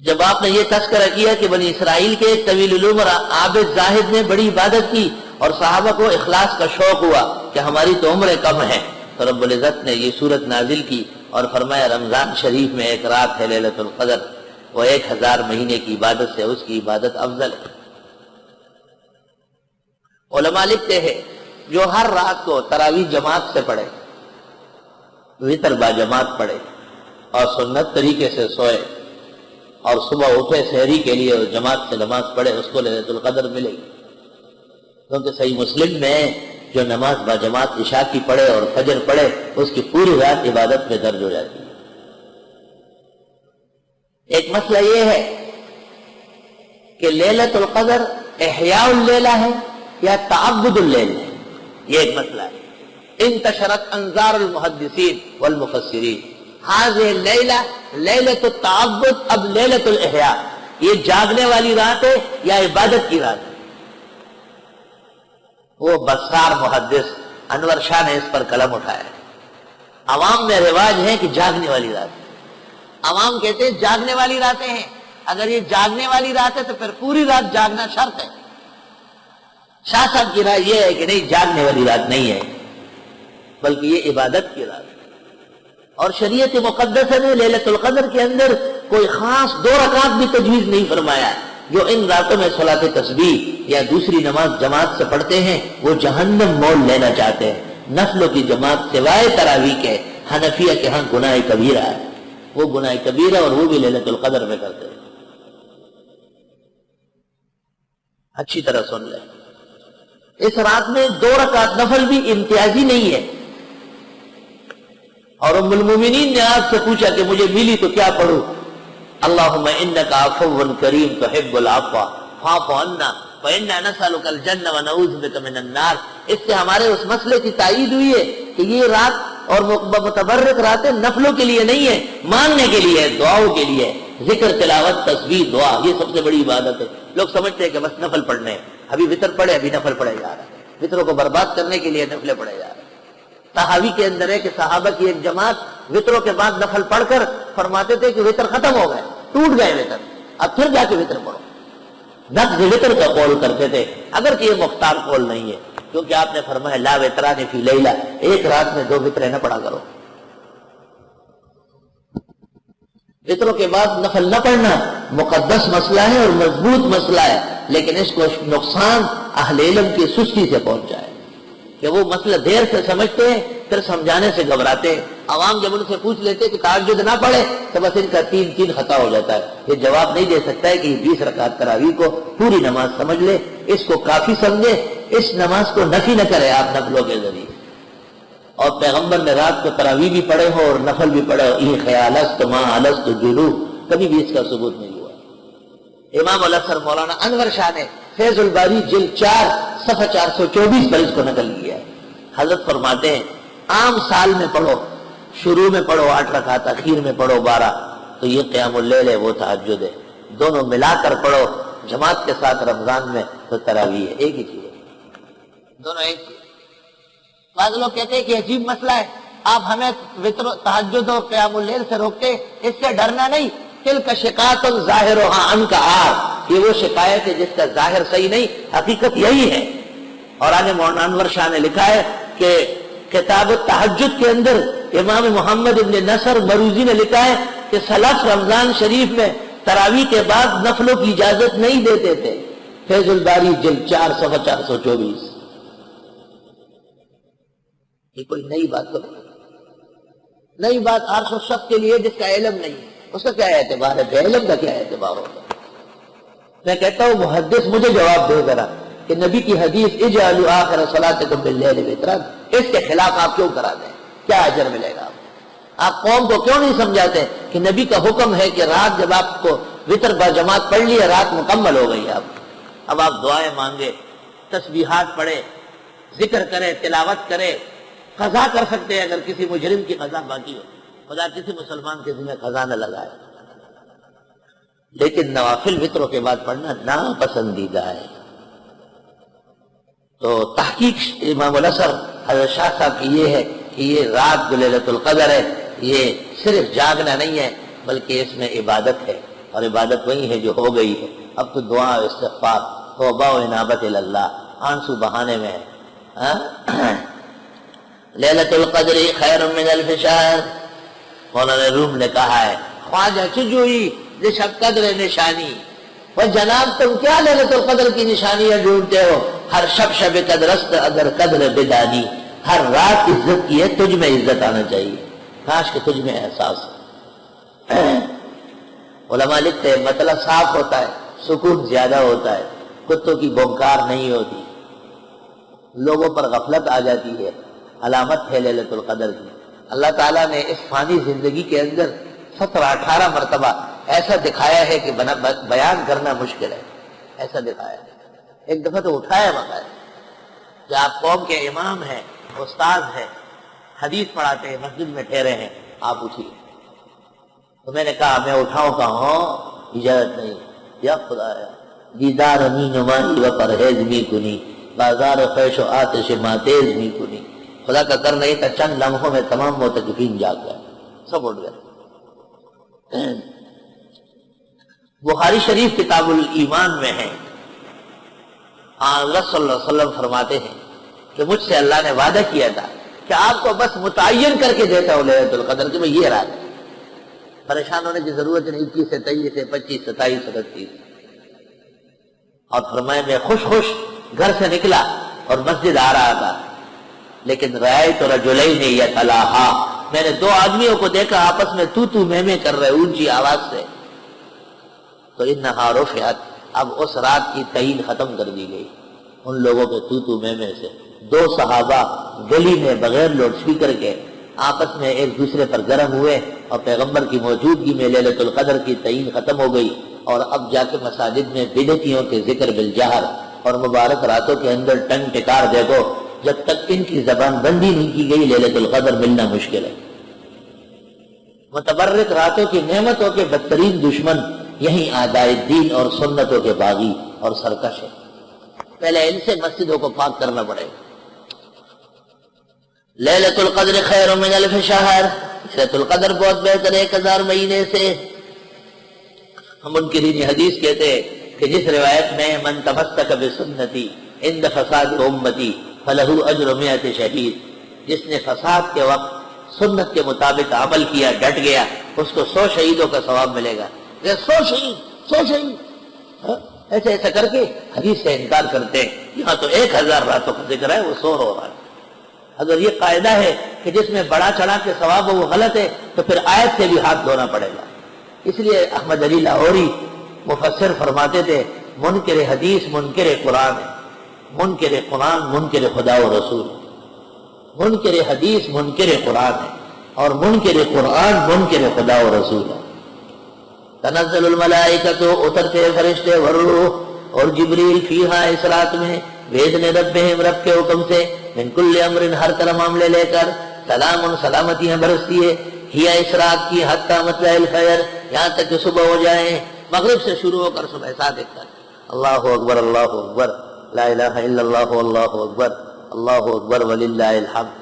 جب آپ نے یہ تذکرہ کیا کہ بنی اسرائیل کے ایک طویل العمر عابد زاہد نے بڑی عبادت کی اور صحابہ کو اخلاص کا شوق ہوا کہ ہماری تو عمریں کم ہیں، تو رب العزت نے یہ صورت نازل کی اور فرمایا رمضان شریف میں ایک رات ہے لیلۃ القدر، وہ 1000 مہینے کی عبادت سے اس کی عبادت افضل ہے۔ علماء لکھتے ہیں جو ہر رات کو تراویح جماعت سے پڑھے، وتر با جماعت پڑھے اور سنت طریقے سے سوئے اور صبح اٹھے سحری کے لیے جماعت سے نماز پڑھے، اس کو لیلۃ القدر ملے گی، کیونکہ صحیح مسلم میں جو نماز با جماعت عشاء کی پڑھے اور فجر پڑھے اس کی پوری رات عبادت میں درج ہو جاتی ہے۔ ایک مسئلہ یہ ہے کہ لیلۃ القدر احیاء اللیلہ ہے یا تعبد اللیل ہے، یہ ایک مسئلہ ہے۔ انتشرت انظار المحدثین والمفسرین هذه الليلہ لیلۃ التعبد، اب لیلۃ الاحیاء، یہ جاگنے والی رات ہے یا عبادت کی رات ہے؟ وہ بسار محدث انور شاہ نے اس پر قلم اٹھایا ہے۔ عوام میں رواج ہے کہ جاگنے والی رات ہے، عوام کہتے ہیں جاگنے والی راتیں ہیں، اگر یہ جاگنے والی رات ہے تو پھر پوری رات جاگنا شرط ہے۔ شاہ صاحب کی رائے یہ ہے کہ نہیں، جاگنے والی رات نہیں ہے بلکہ یہ عبادت کی رات ہے، اور شریعت مقدسہ نے لیلۃ القدر کے اندر کوئی خاص 2 رکعت بھی تجویز نہیں فرمایا۔ جو ان راتوں میں صلاۃ تسبیح یا دوسری نماز جماعت سے پڑھتے ہیں وہ جہنم مول لینا چاہتے ہیں۔ نفلوں کی جماعت سوائے تراویح کے حنفیہ کے ہاں گناہ کبیرہ ہے، وہ گناہ کبیرہ اور وہ بھی لیلۃ القدر میں کرتے ہیں۔ اچھی طرح سن لیں، اس رات میں 2 رکعت نفل بھی امتیازی نہیں ہے، اور ام المومنین نے آپ سے پوچھا کہ مجھے ملی تو کیا پڑھوں؟ اللہم انک عفو کریم تحب العفو فاعف عنا فانا نسألک الجنہ ونعوذ بک من النار۔ اس سے ہمارے اس مسئلے کی تائید ہوئی ہے کہ یہ رات اور متبرک راتیں نفلوں کے لیے نہیں ہے، مانگنے کے لیے، دعاؤں کے لیے، ذکر تلاوت تسبیح دعا، یہ سب سے بڑی عبادت ہے۔ لوگ سمجھتے ہیں کہ بس نفل پڑھنے ہیں، ابھی وتر پڑھے، ابھی نفل پڑھے جا رہا ہے، وتروں کو برباد کرنے کے لیے نفلیں پڑھے جا رہے ہیں۔ صحابی کے اندر ہے کہ صحابہ کی ایک جماعت وتروں کے بعد نفل پڑھ کر فرماتے تھے کہ وتر ختم ہو گئے، ٹوٹ گئے وتر، اب پھر جا کے وتر پڑھو، نقض وتر کا قول کرتے تھے، اگرچہ یہ مختار قول نہیں ہے، کیونکہ آپ نے فرمایا لا وتران فی لیلہ، ایک رات میں 2 وتریں نہ پڑھا کرو۔ وتروں کے بعد نفل نہ پڑھنا مقدس مسئلہ ہے اور مضبوط مسئلہ ہے، لیکن اس کو نقصان اہل علم کی سستی سے پہنچا ہے کہ وہ مسئلہ دیر سے سمجھتے ہیں، پھر سمجھانے سے گھبراتے ہیں۔ عوام جب ان سے پوچھ لیتے کہ تہجد نہ پڑھے تو بس ان کا 3 خطا ہو جاتا ہے، یہ جواب نہیں دے سکتا ہے کہ 20 رکعت تراویح کو پوری نماز سمجھ لے، اس کو کافی سمجھے، اس نماز کو نفی نہ کرے آپ نفلوں کے ذریعے۔ اور پیغمبر نے رات کو تراویح بھی پڑھے ہو اور نفل بھی پڑھے ہو، یہ خیال است ما الست جلو، کبھی بھی اس کا ثبوت نہیں ہوا۔ امام الاثر مولانا انور شاہ نے فیض الباری جلد 4 صفحہ 424 پر اس کو نقل کیا ہے۔ حضرت فرماتے ہیں عام سال میں پڑھو، شروع میں پڑھو 8 رکعت، اخیر میں پڑھو 12، تو یہ قیام اللیل ہے، وہ تہجد ہے، دونوں ملا کر پڑھو جماعت کے ساتھ رمضان میں تو تراویح ہے، ایک ہی چیز ہے، دونوں ایک چیز۔ بعض لوگ کہتے ہیں کہ عجیب مسئلہ ہے، آپ ہمیں تہجد اور قیام اللیل سے روکتے، اس سے ڈرنا نہیں، تلک شکایت ظاہرھا عنک عار، یہ وہ شکایت ہے جس کا ظاہر صحیح نہیں، حقیقت یہی ہے۔ اور آگے مولانا انور شاہ نے لکھا ہے کہ کتاب التہجد کے اندر امام محمد ابن نصر مروزی نے لکھا ہے کہ سلف رمضان شریف میں تراویح کے بعد نفلوں کی اجازت نہیں دیتے تھے، فیض الباری جلد 4 صفحہ 424۔ یہ کوئی نئی بات تو نہیں، نئی بات عرش و شق کے لیے جس کا علم نہیں ہے اس کا کیا اعتبار ہے، بے علم کا کیا اعتبار ہوگا؟ میں کہتا ہوں محدث مجھے جواب دے ذرا کہ نبی کی حدیث اجعلوا آخر صلاتکم باللیل وترا، اس کے خلاف آپ کیوں کرا دیں؟ کیا اجر ملے گا آپ قوم کو کیوں نہیں سمجھاتے کہ نبی کا حکم ہے کہ رات جب آپ کو وتر با جماعت پڑھ لی ہے، رات مکمل ہو گئی اب آپ دعائیں مانگے، تسبیحات پڑھے، ذکر کرے، تلاوت کرے، قضا کر سکتے ہیں اگر کسی مجرم کی قضا باقی ہو، خدا کسی مسلمان کے ذمہ قضا نہ لگائے، لیکن نوافل وتروں کے بعد پڑھنا ناپسندیدہ ہے۔ تو تحقیق امام الاثر حضرت شاہ صاحب کی یہ ہے کہ یہ رات جو لیلۃ القدر ہے یہ صرف جاگنا نہیں ہے بلکہ اس میں عبادت ہے، اور عبادت وہی ہے جو ہو گئی ہے. اب تو دعا و استغفار، توبہ و انابت اللہ، آنسو بہانے میں ہے. لیلۃ القدر خیر من الف شہر. مولانا روم نے کہا ہے خواجہ چجوئی شب قدر نشانی. وہ جناب تم کیا لیلۃ القدر کی نشانیاں ڈھونڈتے ہو؟ ہر شب شب قدرست اگر قدر بدانی. ہر رات عزت کی ہے، تجھ میں عزت آنا چاہیے. کاش کہ تجھ میں احساس ہے. علماء لکھتے ہیں مطلب صاف ہوتا ہے، سکون زیادہ ہوتا ہے، کتوں کی بونکار نہیں ہوتی، لوگوں پر غفلت آ جاتی ہے. علامت ہے لیلۃ القدر کی. اللہ تعالیٰ نے اس فانی زندگی کے اندر 17-18 مرتبہ ایسا دکھایا ہے کہ بیان کرنا مشکل ہے. ایسا دکھایا ہے. ایک دفعہ تو اٹھایا مگر کہ آپ قوم کے امام ہیں، استاد ہیں، حدیث پڑھاتے ہیں، مسجد میں ٹھہرے ہیں، آپ اٹھیے. تو میں نے کہا میں اٹھاؤں کہاں، اجازت نہیں. یا خدایا دیدار می نمانی و پرہیز می کنی، بازار خیش و آتش ماتیز می کنی. خدا کا کر نہیں تھا، چند لمحوں میں تمام معتکفین جاگ گئے، سب اٹھ گئے. بخاری شریف کتاب الایمان میں ہے، اللہ صلی اللہ علیہ وسلم فرماتے ہیں کہ مجھ سے اللہ نے وعدہ کیا تھا کہ آپ کو بس متعین کر کے دیتا ہوں لیلۃ القدر کہ میں یہ رات ہے. پریشان ہونے کی ضرورت نہیں. 21 سے 23 سے 25 27 31. اور فرمایا میں خوش گھر سے نکلا اور مسجد آ رہا تھا، لیکن رأیت رجلین یتلاہا، میں نے 2 آدمیوں کو دیکھا آپس میں تو میں کر رہے اونچی آواز سے. تو انہا رفعت، اب اس رات کی تعین ختم کر دی گئی ان لوگوں کے تو میں سے. 2 صحابہ گلی میں بغیر لاؤڈ اسپیکر کے آپس میں ایک دوسرے پر گرم ہوئے اور پیغمبر کی موجودگی میں لیلۃ القدر کی تعین ختم ہو گئی. اور اب جا کے مساجد میں بدعتیوں کے ذکر بالجہر اور مبارک راتوں کے اندر ٹنگ ٹکار دیکھو. جب تک ان کی زبان بندی نہیں کی گئی لیلۃ القدر ملنا مشکل ہے. متبرک راتوں کی نعمتوں کے بدترین دشمن یہی اعداء الدین اور سنتوں کے باغی اور سرکش ہے. پہلے ان سے مسجدوں کو پاک کرنا پڑے گا. لیلۃ القدر خیر من الف شہر، لیلۃ القدر بہت بہتر ہے 1000 مہینے سے. ہم منکرین حدیث کہتے ہیں کہ جس روایت میں من تمسک بسنتی عند فساد امتی فلہ اجر 100 شہید، جس نے فساد کے وقت سنت کے مطابق عمل کیا، ڈٹ گیا، اس کو 100 شہیدوں کا ثواب ملے گا. 100 شہید ایسا کر کے حدیث سے انکار کرتے ہیں. یہاں تو 1000 راتوں کا ذکر ہے، وہ 100 ہو رہا ہے. اگر یہ قاعدہ ہے کہ جس میں بڑا چڑھا کے ثواب ہو وہ غلط ہے، تو پھر آیت سے بھی ہاتھ دھونا پڑے گا. اس لیے احمد علی لاہوری مفسر فرماتے تھے منکر حدیث منکر قرآن ہے. منکر قرآن منکر خدا و رسول. منکر حدیث منکر قرآن ہے اور منکر قرآن منکر خدا و رسول ہے. تنزل الملائکۃ، اترتے فرشتے، والروح اور جبریل، فیہا اس رات میں، باذن ربہم، رب کے حکم سے، من کل امر، ہر طرح معاملے لے کر، سلام، سلامتیاں برستی ہے، ہی اس رات کی، حتی مطلع الفجر، یہاں تک کہ صبح ہو جائے. مغرب سے شروع ہو کر صبح 7 تک. اللہ اکبر، اللہ اکبر، لا الہ الا اللہ، اللہ اکبر، اللہ اکبر وللہ الحمد.